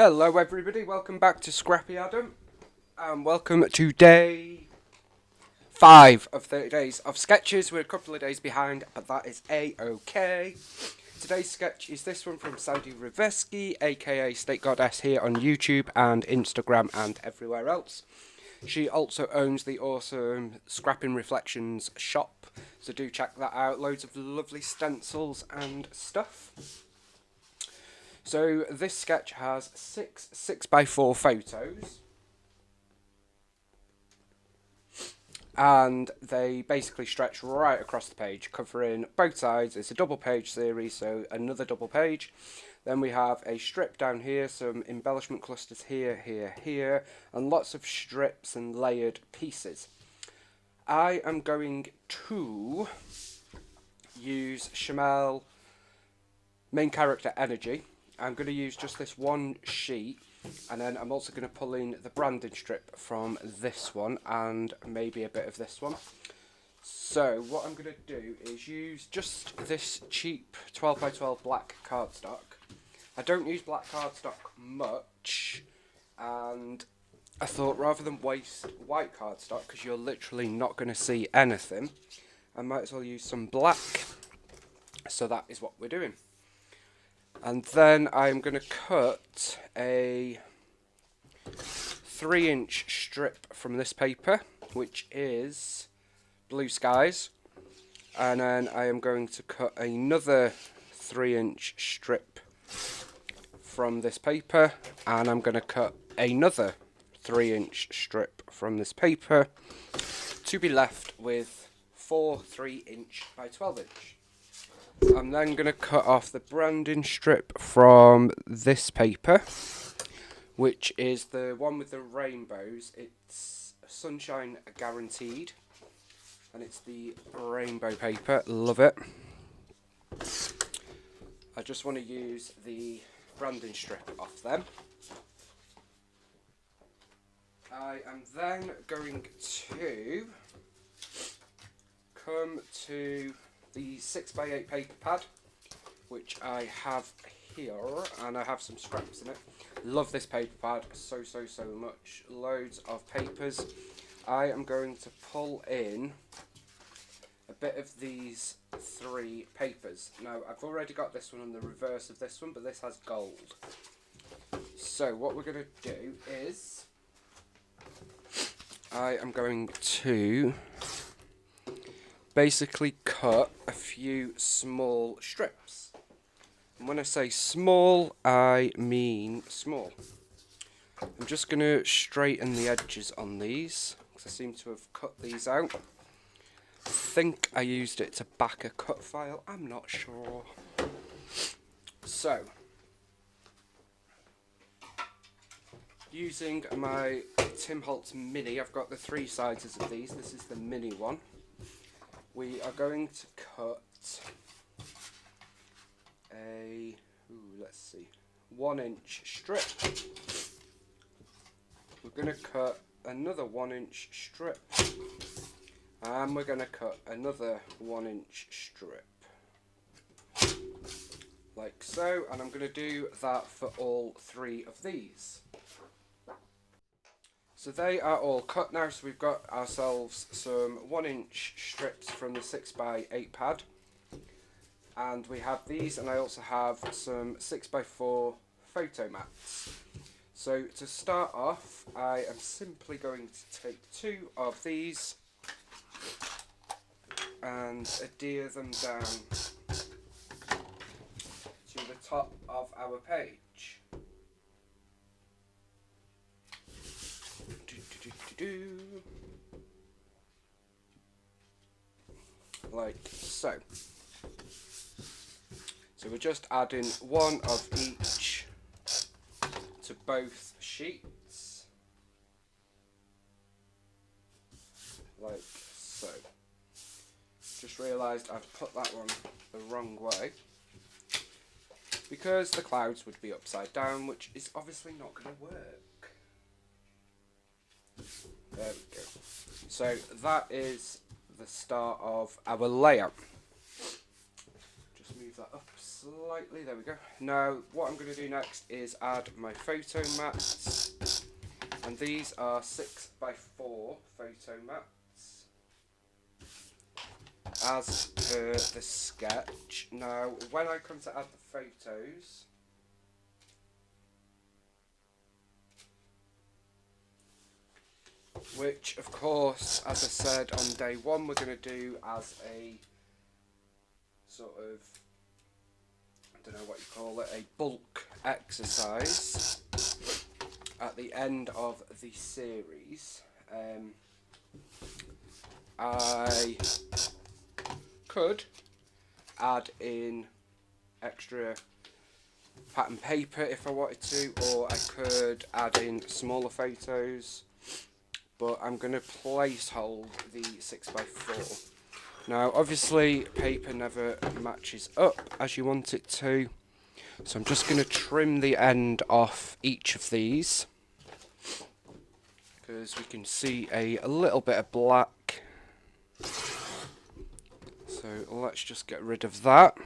Hello everybody, welcome back to Scrappy Adam, and welcome to day 5 of 30 days of sketches. We're a couple of days behind, but that is a-okay. Today's sketch is this one from Sandy Riveski, aka State Goddess, here on YouTube and Instagram and everywhere else. She also owns the awesome Scrapping Reflections shop, so do check that out. Loads of lovely stencils and stuff. So this sketch has six 6x4 photos, and they basically stretch right across the page, covering both sides. It's a double page series, so another double page. Then we have a strip down here, some embellishment clusters here, here, here, and lots of strips and layered pieces. I am going to use Chamel Main Character Energy. I'm going to use just this one sheet, and then I'm also going to pull in the branding strip from this one and maybe a bit of this one. So what I'm going to do is use just this cheap 12x12 black cardstock. I don't use black cardstock much, and I thought rather than waste white cardstock, because you're literally not going to see anything, I might as well use some black. So that is what we're doing. And then I'm going to cut a 3-inch strip from this paper, which is Blue Skies. And then I am going to cut another 3-inch strip from this paper. And I'm going to cut another 3-inch strip from this paper to be left with 4 3-inch by 12-inch. I'm then going to cut off the branding strip from this paper, which is the one with the rainbows. It's Sunshine Guaranteed, and it's the rainbow paper. Love it. I just want to use the branding strip off them. I am then going to come to the 6x8 paper pad, which I have here, and I have some scraps in it. Love this paper pad so much. Loads of papers. I am going to pull in a bit of these 3 papers. Now I've already got this one on the reverse of this one, but this has gold. So what we're going to do is I am going to basically cut a few small strips. And when I say small, I mean small. I'm just going to straighten the edges on these, because I seem to have cut these out. I think I used it to back a cut file, I'm not sure. So, using my Tim Holtz Mini, I've got the 3 sizes of these. This is the mini one. We are going to cut a, let's see, 1-inch strip. We're going to cut another 1-inch strip, and we're going to cut another 1-inch strip, like so, and I'm going to do that for all 3 of these. So they are all cut now, so we've got ourselves some 1-inch strips from the 6x8 pad. And we have these, and I also have some 6x4 photo mats. So to start off, I am simply going to take 2 of these and adhere them down to the top of our page. Like so. So we're just adding 1 of each to both sheets, like so. Just realised I've put that one the wrong way, because the clouds would be upside down, which is obviously not going to work. There we go. So that is the start of our layout. Just move that up slightly. There we go. Now what I'm going to do next is add my photo mats, and these are 6x4 photo mats as per the sketch. Now when I come to add the photos, which of course, as I said on day one, we're going to do as a sort of, I don't know what you call it, a bulk exercise at the end of the series. I could add in extra pattern paper if I wanted to, or I could add in smaller photos, but I'm going to placehold the 6x4. Now obviously paper never matches up as you want it to, so I'm just going to trim the end off each of these, because we can see a little bit of black. So let's just get rid of that.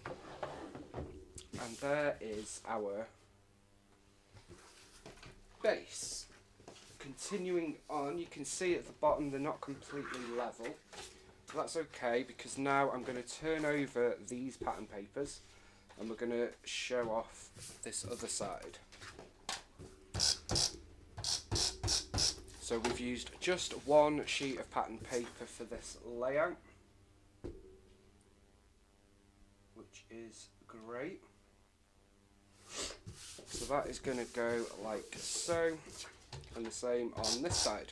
And there is our base. Continuing on, you can see at the bottom they're not completely level. That's okay, because now I'm going to turn over these pattern papers and we're going to show off this other side. So we've used just one sheet of pattern paper for this layout, which is great. So that is going to go like so, and the same on this side.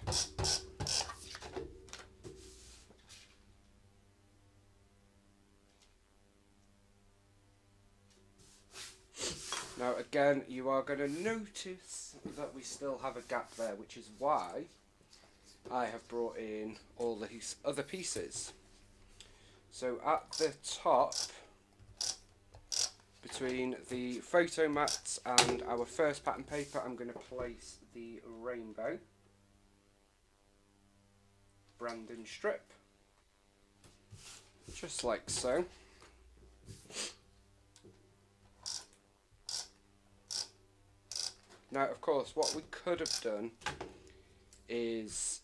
Now again, you are going to notice that we still have a gap there, which is why I have brought in all these other pieces. So at the top, between the photo mats and our first pattern paper, I'm going to place the rainbow branding strip, just like so. Now of course what we could have done is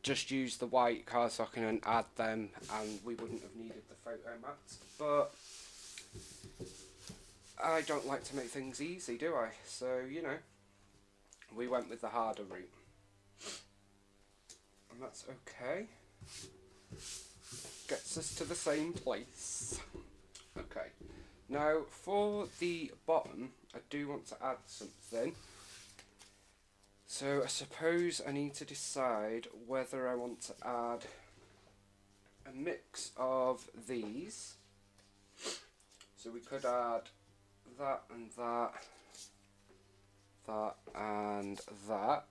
just use the white cardstock and add them, and we wouldn't have needed the photo mats, but I don't like to make things easy, do I? So, you know, we went with the harder route. And that's okay. Gets us to the same place. Okay. Now, for the bottom, I do want to add something. So, I suppose I need to decide whether I want to add a mix of these. So, we could add that and that, that and that.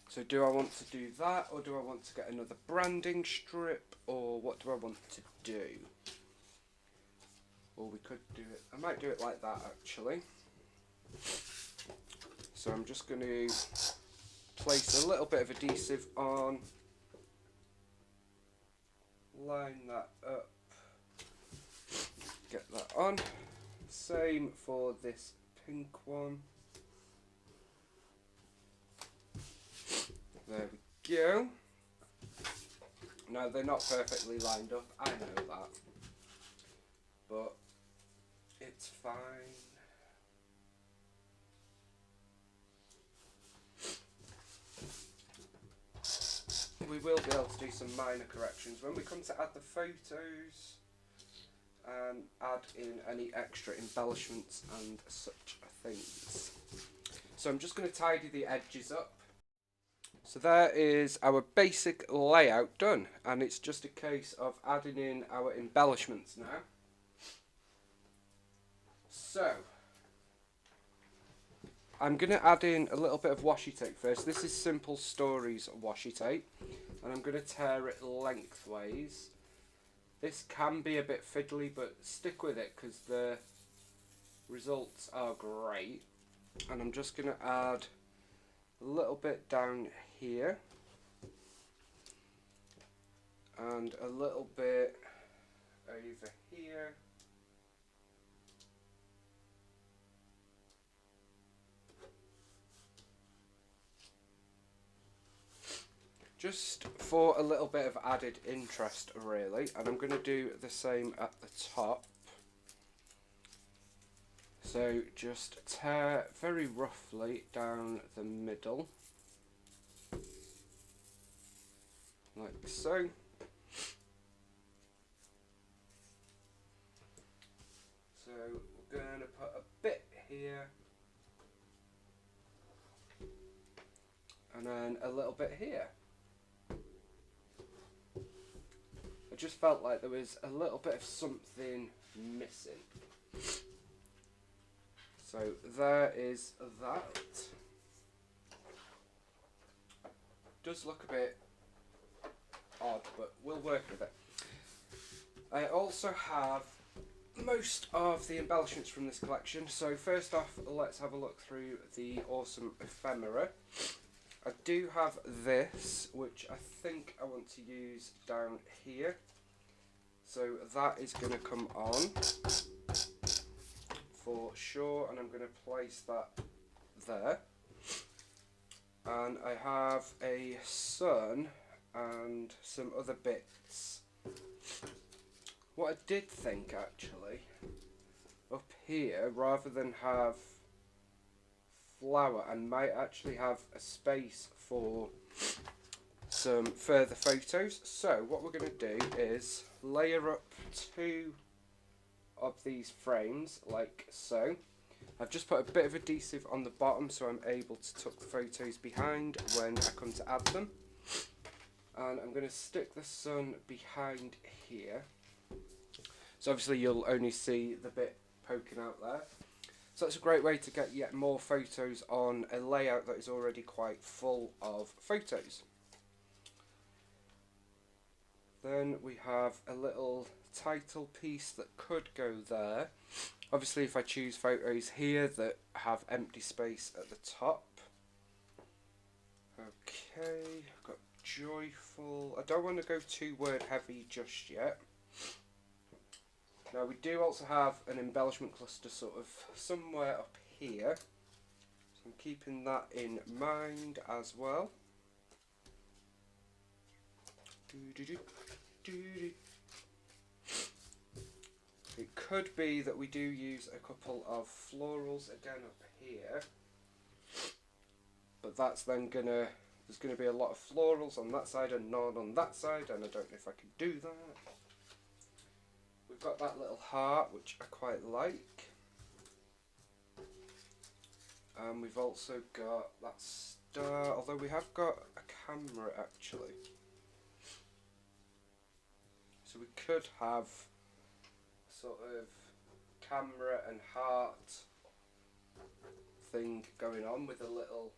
So do I want to do that, or do I want to get another branding strip, or what do I want to do? Or we could do it, I might do it like that actually. So I'm just going to place a little bit of adhesive on, line that up, get that on. Same for this pink one. There we go. Now they're not perfectly lined up, I know that, but it's fine. We will be able to do some minor corrections when we come to add the photos and add in any extra embellishments and such things. So I'm just going to tidy the edges up. So there is our basic layout done, and it's just a case of adding in our embellishments now. So I'm going to add in a little bit of washi tape first. This is Simple Stories washi tape, and I'm going to tear it lengthways. This can be a bit fiddly, but stick with it because the results are great. And I'm just going to add a little bit down here and a little bit over here. Just for a little bit of added interest really, and I'm going to do the same at the top. So just tear very roughly down the middle, like so. So we're going to put a bit here, and then a little bit here. I just felt like there was a little bit of something missing. So there is that. Does look a bit odd, but we'll work with it. I also have most of the embellishments from this collection. So first off, let's have a look through the awesome ephemera. I do have this, which I think I want to use down here. So that is going to come on for sure, and I'm going to place that there. And I have a sun and some other bits. What I did think actually, up here, rather than have flower, I might actually have a space for some further photos. So what we're going to do is layer up 2 of these frames like so. I've just put a bit of adhesive on the bottom so I'm able to tuck the photos behind when I come to add them. And I'm going to stick the sun behind here. So obviously you'll only see the bit poking out there. So that's a great way to get yet more photos on a layout that is already quite full of photos. Then we have a little title piece that could go there. Obviously if I choose photos here that have empty space at the top. Okay, I've got joyful. I don't want to go too word heavy just yet. Now we do also have an embellishment cluster sort of somewhere up here. So I'm keeping that in mind as well. It could be that we do use a couple of florals again up here, but that's then there's gonna be a lot of florals on that side and none on that side, and I don't know if I can do that. We've got that little heart which I quite like, and we've also got that star, although we have got a camera actually. So we could have sort of camera and heart thing going on with a little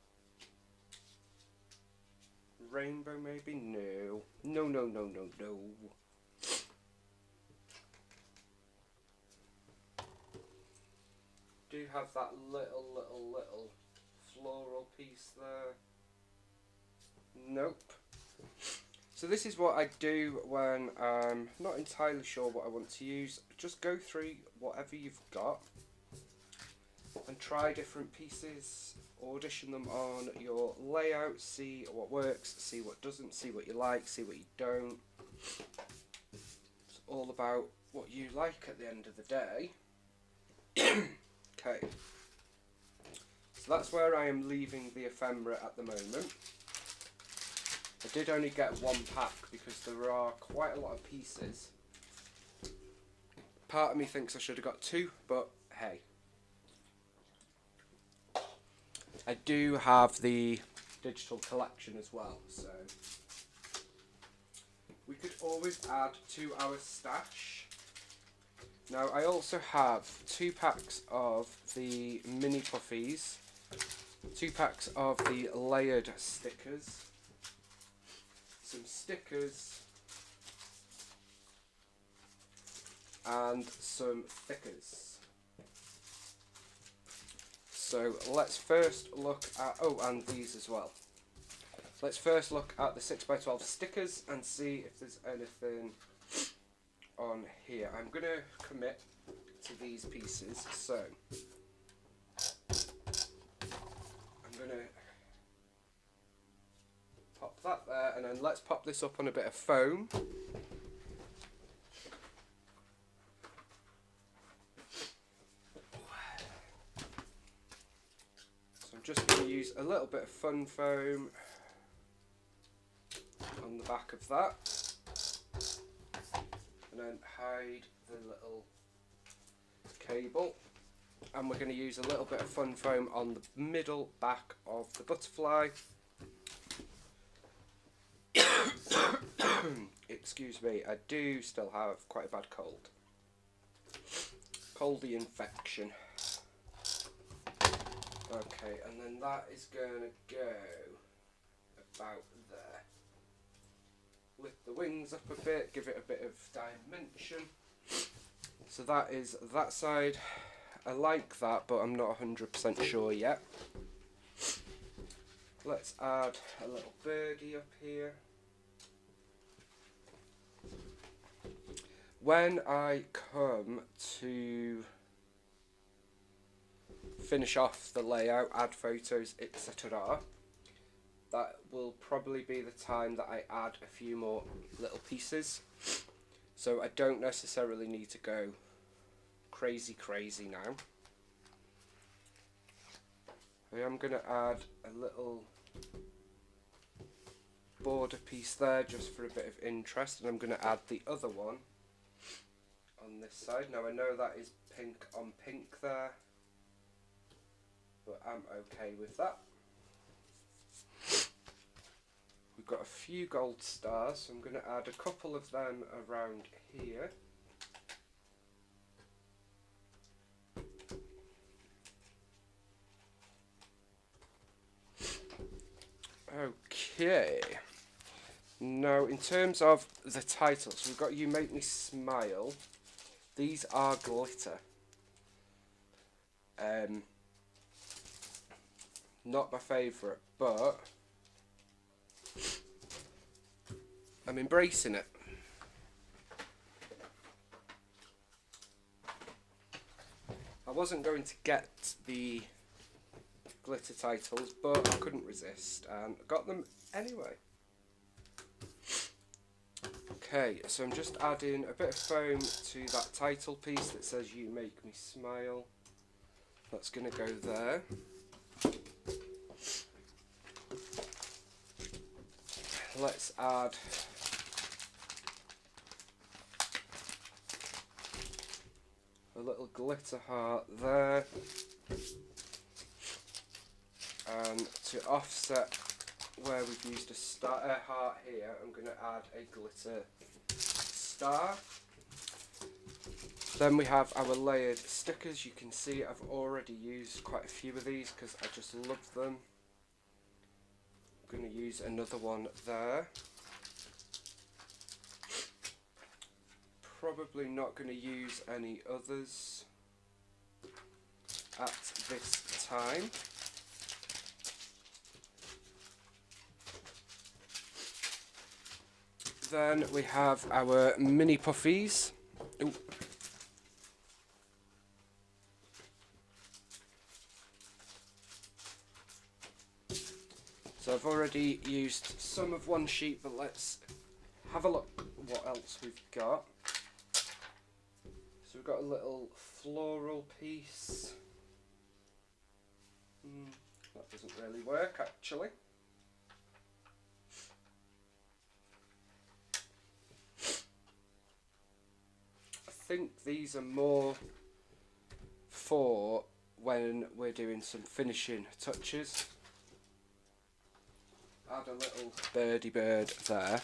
rainbow maybe? No. No, no, no, no, no. Do have that little floral piece there. Nope. So this is what I do when I'm not entirely sure what I want to use. Just go through whatever you've got and try different pieces, audition them on your layout, see what works, see what doesn't, see what you like, see what you don't. It's all about what you like at the end of the day. Okay, so that's where I am leaving the ephemera at the moment. I did only get 1 pack because there are quite a lot of pieces. Part of me thinks I should have got 2, but hey. I do have the digital collection as well, so we could always add to our stash. Now I also have 2 packs of the mini puffies, 2 packs of the layered stickers, some stickers, and some thickers. So let's first look at, oh, and these as well. Let's first look at the 6x12 stickers and see if there's anything on here. I'm going to commit to these pieces, so I'm going to pop that there, and then let's pop this up on a bit of foam. So I'm just going to use a little bit of fun foam on the back of that, and then hide the little cable, and we're going to use a little bit of fun foam on the middle back of the butterfly. Excuse me, I do still have quite a bad cold. Coldy infection. Okay, and then that is going to go about there. Lift the wings up a bit, give it a bit of dimension. So that is that side. I like that, but I'm not 100% sure yet. Let's add a little birdie up here. When I come to finish off the layout, add photos, etc., that will probably be the time that I add a few more little pieces. So I don't necessarily need to go crazy now. I am going to add a little border piece there just for a bit of interest, and I'm going to add the other one on this side. Now I know that is pink on pink there, but I'm okay with that. We've got a few gold stars, so I'm going to add a couple of them around here. Okay, now in terms of the titles, we've got You Make Me Smile. These are glitter. Not my favourite, but I'm embracing it. I wasn't going to get the glitter titles, but I couldn't resist and got them anyway. Okay, so I'm just adding a bit of foam to that title piece that says You Make Me Smile. That's going to go there. Let's add a little glitter heart there. And to offset where we've used a heart here, I'm going to add a glitter star. Then we have our layered stickers. You can see I've already used quite a few of these because I just love them. I'm going to use another one there. Probably not going to use any others at this time. Then we have our mini puffies. Ooh. So I've already used some of one sheet, but let's have a look what else we've got. So we've got a little floral piece. That doesn't really work actually. I think these are more for when we're doing some finishing touches. Add a little birdie bird there,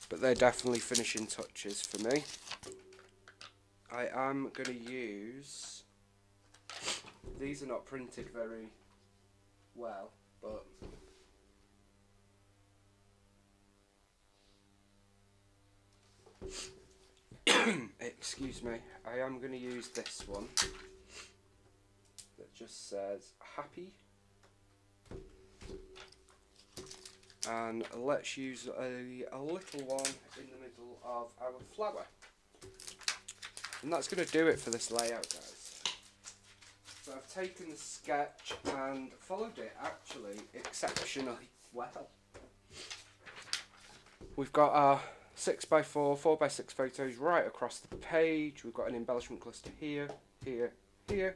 but they're definitely finishing touches for me. I am going to use, these are not printed very well, but excuse me, I am going to use this one that just says happy. And let's use a little one in the middle of our flower. And that's going to do it for this layout, guys. So I've taken the sketch and followed it actually exceptionally well. We've got our 6x4, 4x6 photos right across the page. We've got an embellishment cluster here, here, here.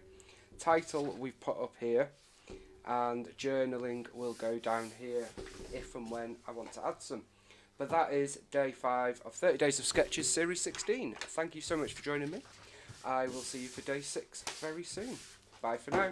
Title we've put up here. And journaling will go down here if and when I want to add some. But that is day 5 of 30 Days of Sketches Series 16. Thank you so much for joining me. I will see you for day 6 very soon. Bye for now.